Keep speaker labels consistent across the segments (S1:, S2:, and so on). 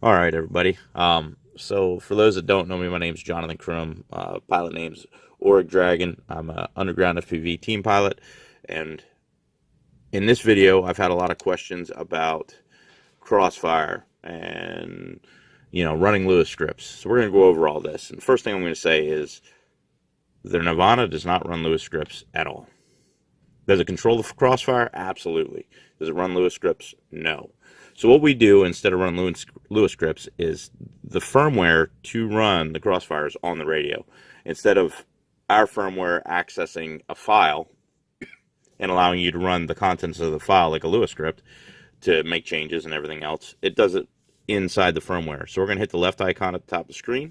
S1: All right, everybody. So for those that don't know me, my name's Jonathan Crum. Pilot name's Auric Dragon. I'm an underground FPV team pilot, and in this video, I've had a lot of questions about Crossfire and running Lua scripts. So we're going to go over all this. And the first thing I'm going to say is the Nirvana does not run Lua scripts at all. Does it control the Crossfire? Absolutely. Does it run Lua scripts? No. So what we do instead of run Lua scripts is the firmware to run the Crossfires on the radio. Instead of our firmware accessing a file and allowing you to run the contents of the file like a Lua script to make changes and everything else, it does it inside the firmware. So we're going to hit the left icon at the top of the screen,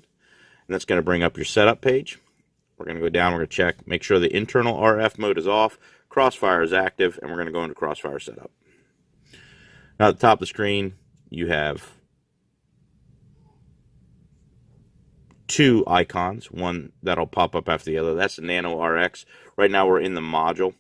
S1: and that's going to bring up your setup page. We're going to go down, we're going to check, make sure the internal RF mode is off, Crossfire is active, and we're going to go into Crossfire setup. Now at the top of the screen, you have two icons, one that'll pop up after the other. That's the Nano RX. Right now we're in the module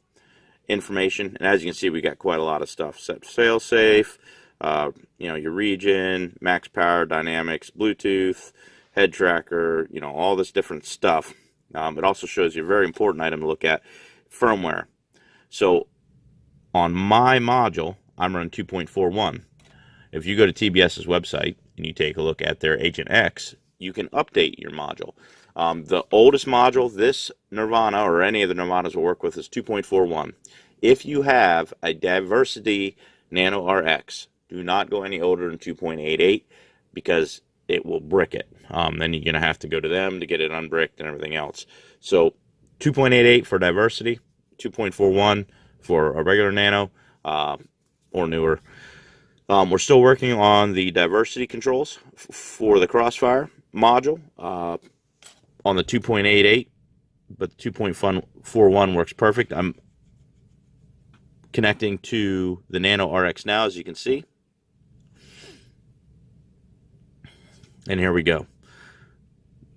S1: information, and as you can see, we got quite a lot of stuff. Set fail safe, your region, max power, dynamics, Bluetooth, head tracker, all this different stuff. It also shows you a very important item to look at, firmware. So on my module, I'm running 2.41. If you go to TBS's website and you take a look at their Agent X, you can update your module. The oldest module this Nirvana or any of the Nirvanas will work with is 2.41. If you have a Diversity Nano RX, do not go any older than 2.88 because it will brick it. Then you're going to have to go to them to get it unbricked and everything else. So 2.88 for Diversity, 2.41 for a regular Nano or newer. We're still working on the Diversity controls for the Crossfire module on the 2.88, but the 2.41 works perfect. I'm connecting to the Nano RX now, as you can see. And here we go.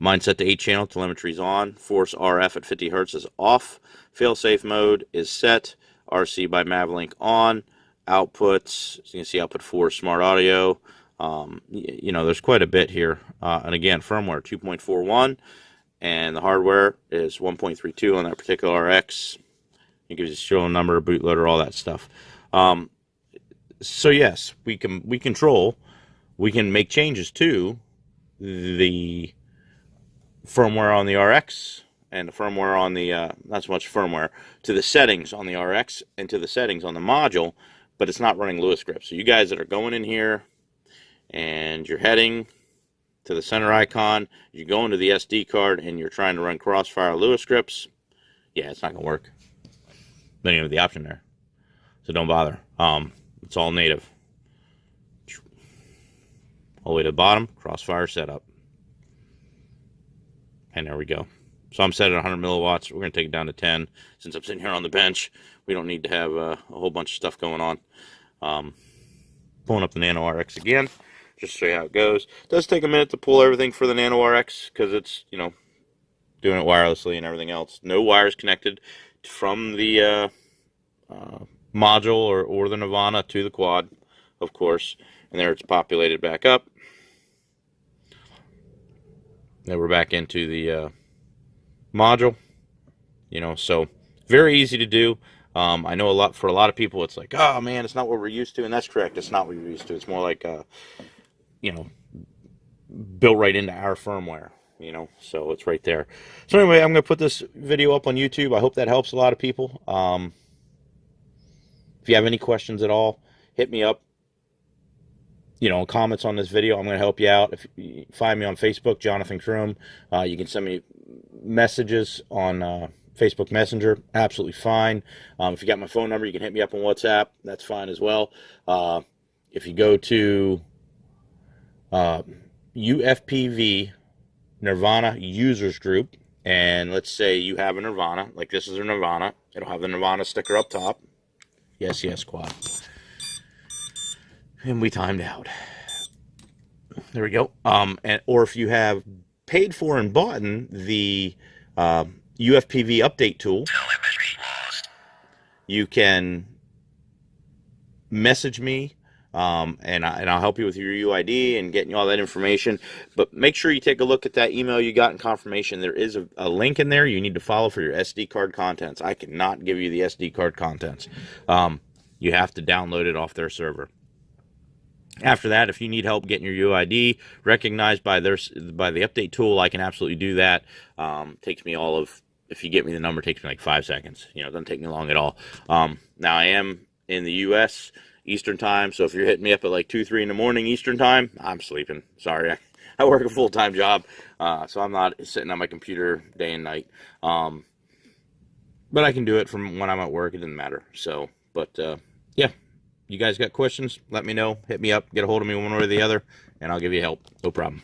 S1: Mine set to 8-channel, telemetry's on, force RF at 50 Hertz is off, fail-safe mode is set, RC by Mavlink on, outputs, so you can see output 4 smart audio. There's quite a bit here. And again, firmware 2.41, and the hardware is 1.32 on that particular RX. It gives you serial number, bootloader, all that stuff. So yes, we can make changes to the firmware on the RX and the firmware on the not so much firmware, to the settings on the RX and to the settings on the module, but it's not running Lua scripts. So you guys that are going in here and you're heading to the center icon, you go into the SD card and you're trying to run Crossfire LUA scripts, yeah, it's not gonna work. Don't even have the option there, so don't bother. It's all native. All the way to the bottom, Crossfire setup. And there we go. So I'm set at 100 milliwatts. We're going to take it down to 10. Since I'm sitting here on the bench, we don't need to have a whole bunch of stuff going on. Pulling up the Nano RX again, just to show you how it goes. It does take a minute to pull everything for the Nano RX because it's, doing it wirelessly and everything else. No wires connected from the module or the Nirvana to the quad, of course. And there it's populated back up. Then we're back into the module, so very easy to do. I know for a lot of people, it's like, oh man, it's not what we're used to, and that's correct. It's not what you're used to. It's more like, built right into our firmware, so it's right there. So anyway, I'm going to put this video up on YouTube. I hope that helps a lot of people. If you have any questions at all, hit me up. Comments on this video. I'm going to help you out. If you find me on Facebook, Jonathan Crum, you can send me messages on Facebook Messenger. Absolutely fine. If you got my phone number, you can hit me up on WhatsApp. That's fine as well. If you go to UFPV Nirvana users group, and let's say you have a Nirvana, like this is a Nirvana. It'll have the Nirvana sticker up top. Yes, quad. And we timed out. There we go. Or if you have paid for and bought the UFPV update tool, you can message me and I'll help you with your UID and getting you all that information. But make sure you take a look at that email you got in confirmation. There is a link in there you need to follow for your SD card contents. I cannot give you the SD card contents. You have to download it off their server. After that, if you need help getting your UID recognized by the update tool, I can absolutely do that. Takes me if you get me the number, it takes me like 5 seconds. It doesn't take me long at all. Now I am in the U.S. Eastern time, so if you're hitting me up at like 2, 3 in the morning Eastern time, I'm sleeping. Sorry, I work a full-time job, so I'm not sitting on my computer day and night. But I can do it from when I'm at work. It doesn't matter. So, but yeah. You guys got questions? Let me know. Hit me up. Get a hold of me one way or the other, and I'll give you help. No problem.